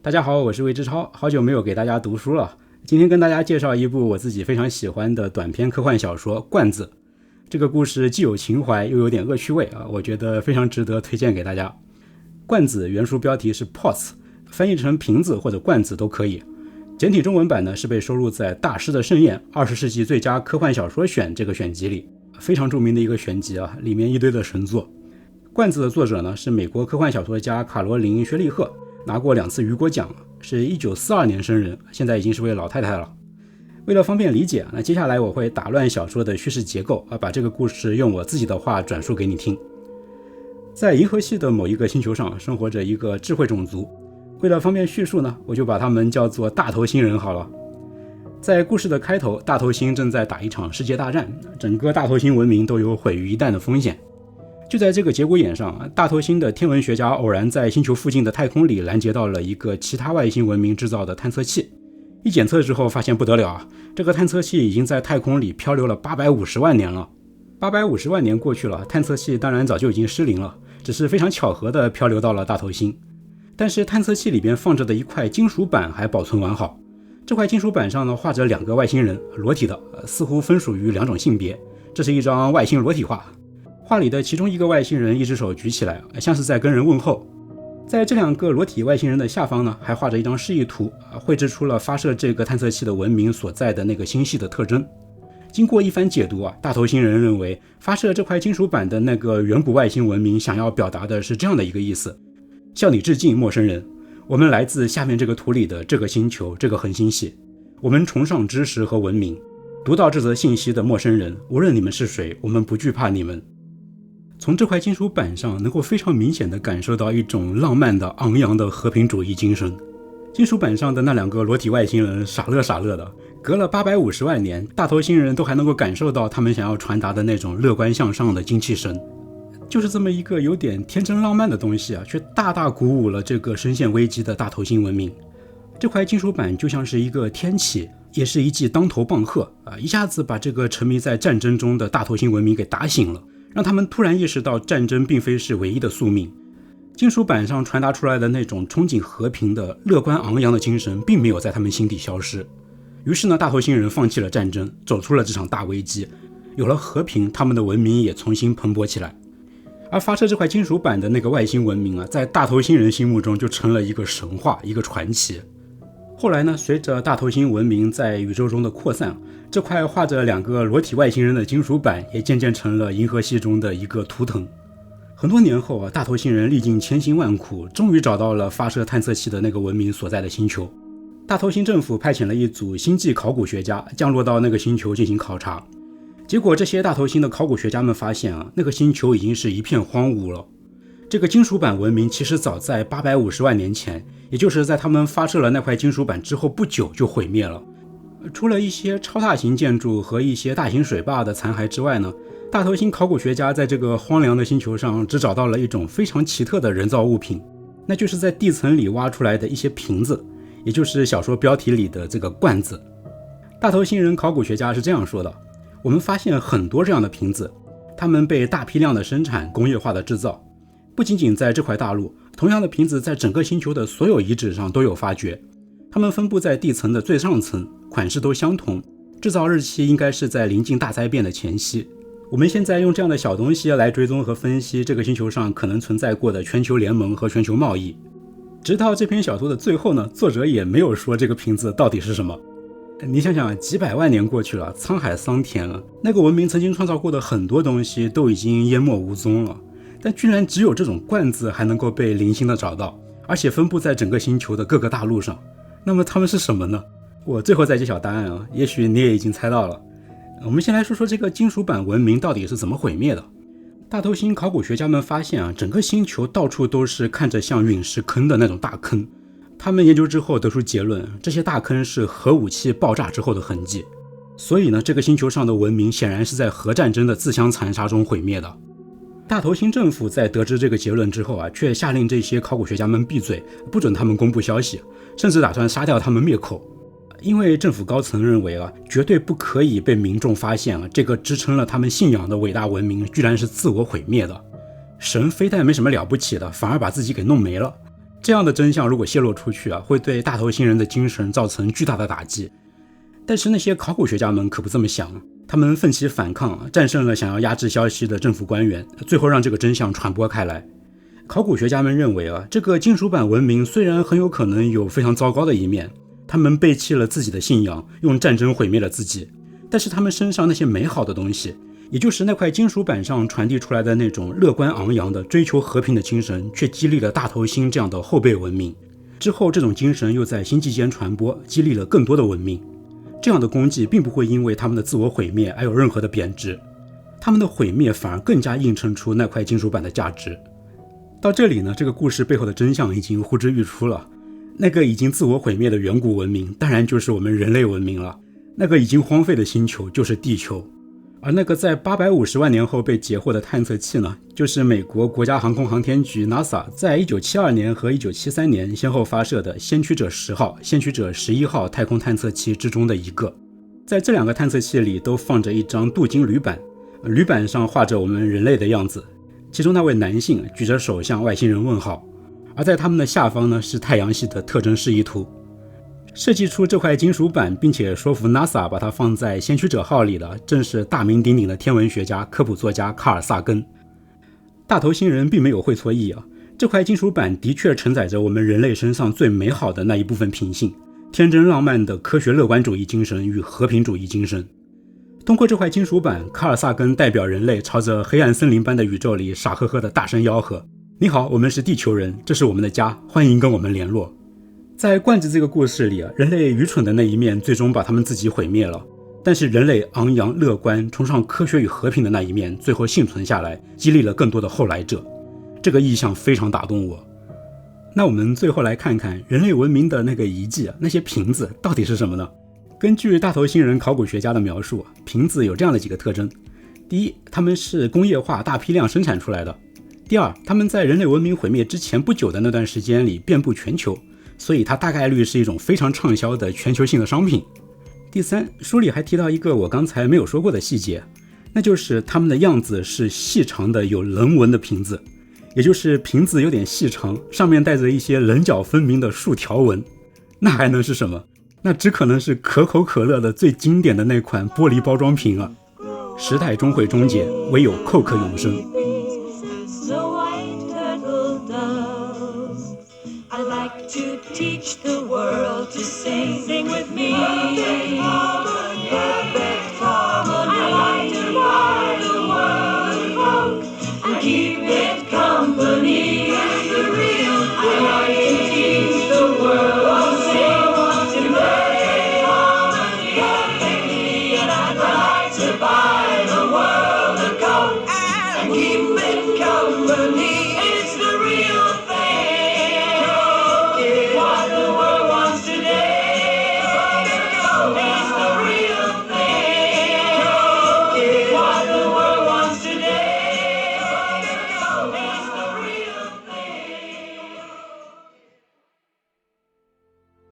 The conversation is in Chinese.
大家好，我是魏之超，好久没有给大家读书了。今天跟大家介绍一部我自己非常喜欢的短篇科幻小说《罐子》。这个故事既有情怀又有点恶趣味我觉得非常值得推荐给大家。罐子原书标题是 Pots， 翻译成瓶子或者罐子都可以。简体中文版呢是被收录在大师的盛宴20世纪最佳科幻小说选这个选集里，非常著名的一个选集里面一堆的神作。罐子的作者呢是美国科幻小说家卡罗琳·薛利赫，拿过2次雨果奖，是1942年生人，现在已经是位老太太了。为了方便理解，那接下来我会打乱小说的叙事结构把这个故事用我自己的话转述给你听。在银河系的某一个星球上生活着一个智慧种族，为了方便叙述呢，我就把他们叫做大头星人好了。在故事的开头，大头星正在打一场世界大战，整个大头星文明都有毁于一旦的风险。就在这个节骨眼上，大头星的天文学家偶然在星球附近的太空里拦截到了一个其他外星文明制造的探测器。一检测之后发现不得了这个探测器已经在太空里漂流了850万年了。850万年过去了，探测器当然早就已经失灵了，只是非常巧合地漂流到了大头星。但是探测器里边放着的一块金属板还保存完好。这块金属板上呢画着2个外星人，裸体的，似乎分属于2种性别。这是一张外星裸体画。画里的其中一个外星人一只手举起来，像是在跟人问候。在这2个裸体外星人的下方呢，还画着一张示意图，绘制出了发射这个探测器的文明所在的那个星系的特征。经过一番解读大头星人认为发射这块金属板的那个远古外星文明想要表达的是这样的一个意思：向你致敬，陌生人，我们来自下面这个图里的这个星球，这个恒星系，我们崇尚知识和文明。读到这则信息的陌生人，无论你们是谁，我们不惧怕你们。从这块金属板上能够非常明显地感受到一种浪漫的昂扬的和平主义精神。金属板上的那2个裸体外星人傻乐傻乐的，隔了850万年，大头星人都还能够感受到他们想要传达的那种乐观向上的精气神。就是这么一个有点天真浪漫的东西却大大鼓舞了这个深陷危机的大头星文明。这块金属板就像是一个天启，也是一记当头棒喝一下子把这个沉迷在战争中的大头星文明给打醒了，让他们突然意识到战争并非是唯一的宿命。金属板上传达出来的那种憧憬和平的乐观昂扬的精神并没有在他们心底消失。于是呢，大头星人放弃了战争，走出了这场大危机。有了和平，他们的文明也重新蓬勃起来。而发射这块金属板的那个外星文明在大头星人心目中就成了一个神话，一个传奇。后来呢，随着大头星文明在宇宙中的扩散，这块画着2个裸体外星人的金属板也渐渐成了银河系中的一个图腾。很多年后大头星人历尽千辛万苦，终于找到了发射探测器的那个文明所在的星球。大头星政府派遣了一组星际考古学家降落到那个星球进行考察。结果这些大头星的考古学家们发现那个星球已经是一片荒芜了。这个金属板文明其实早在850万年前，也就是在他们发射了那块金属板之后不久就毁灭了。除了一些超大型建筑和一些大型水坝的残骸之外呢，大头星考古学家在这个荒凉的星球上只找到了一种非常奇特的人造物品，那就是在地层里挖出来的一些瓶子，也就是小说标题里的这个罐子。大头星人考古学家是这样说的：我们发现很多这样的瓶子，它们被大批量的生产，工业化的制造。不仅仅在这块大陆，同样的瓶子在整个星球的所有遗址上都有发掘。它们分布在地层的最上层，款式都相同，制造日期应该是在临近大灾变的前夕。我们现在用这样的小东西来追踪和分析这个星球上可能存在过的全球联盟和全球贸易。直到这篇小说的最后呢，作者也没有说这个瓶子到底是什么。你想想，几百万年过去了，沧海桑田了，那个文明曾经创造过的很多东西都已经淹没无踪了，但居然只有这种罐子还能够被零星的找到，而且分布在整个星球的各个大陆上。那么它们是什么呢？我最后再揭晓答案也许你也已经猜到了。我们先来说说这个金属板文明到底是怎么毁灭的。大头星考古学家们发现整个星球到处都是看着像陨石坑的那种大坑。他们研究之后得出结论，这些大坑是核武器爆炸之后的痕迹。所以呢，这个星球上的文明显然是在核战争的自相残杀中毁灭的。大头星政府在得知这个结论之后却下令这些考古学家们闭嘴，不准他们公布消息，甚至打算杀掉他们灭口。因为政府高层认为绝对不可以被民众发现这个支撑了他们信仰的伟大文明居然是自我毁灭的。神非但没什么了不起的，反而把自己给弄没了。这样的真相如果泄露出去会对大头星人的精神造成巨大的打击。但是那些考古学家们可不这么想，他们奋起反抗，战胜了想要压制消息的政府官员，最后让这个真相传播开来。考古学家们认为这个金属板文明虽然很有可能有非常糟糕的一面，他们背弃了自己的信仰，用战争毁灭了自己，但是他们身上那些美好的东西，也就是那块金属板上传递出来的那种乐观昂扬的追求和平的精神，却激励了大头星这样的后辈文明。之后这种精神又在星际间传播，激励了更多的文明。这样的功绩并不会因为他们的自我毁灭而有任何的贬值，他们的毁灭反而更加映衬出那块金属板的价值。到这里呢，这个故事背后的真相已经呼之欲出了。那个已经自我毁灭的远古文明，当然就是我们人类文明了。那个已经荒废的星球就是地球，而那个在850万年后被截获的探测器呢，就是美国国家航空航天局 NASA 在1972年和1973年先后发射的先驱者10号、先驱者11号太空探测器之中的一个。在这两个探测器里都放着一张镀金铝板，铝板上画着我们人类的样子，其中那位男性举着手向外星人问好，而在他们的下方呢是太阳系的特征示意图。设计出这块金属板并且说服 NASA 把它放在先驱者号里的，正是大名鼎鼎的天文学家、科普作家卡尔萨根。大头星人并没有会错意这块金属板的确承载着我们人类身上最美好的那一部分品性，天真浪漫的科学乐观主义精神与和平主义精神。通过这块金属板，卡尔萨根代表人类朝着黑暗森林般的宇宙里傻呵呵的大声吆喝：你好，我们是地球人，这是我们的家，欢迎跟我们联络。在罐子这个故事里人类愚蠢的那一面最终把他们自己毁灭了，但是人类昂扬乐观崇尚科学与和平的那一面最后幸存下来，激励了更多的后来者。这个意象非常打动我。那我们最后来看看人类文明的那个遗迹那些瓶子到底是什么呢？根据大头星人考古学家的描述，瓶子有这样的几个特征。第一，它们是工业化大批量生产出来的。第二，它们在人类文明毁灭之前不久的那段时间里遍布全球，所以它大概率是一种非常畅销的全球性的商品。第三，书里还提到一个我刚才没有说过的细节，那就是它们的样子是细长的有棱纹的瓶子，也就是瓶子有点细长，上面带着一些棱角分明的竖条纹。那还能是什么？那只可能是可口可乐的最经典的那款玻璃包装瓶时代终会终结，唯有Coke永生。I'd like to teach the world to sing with me.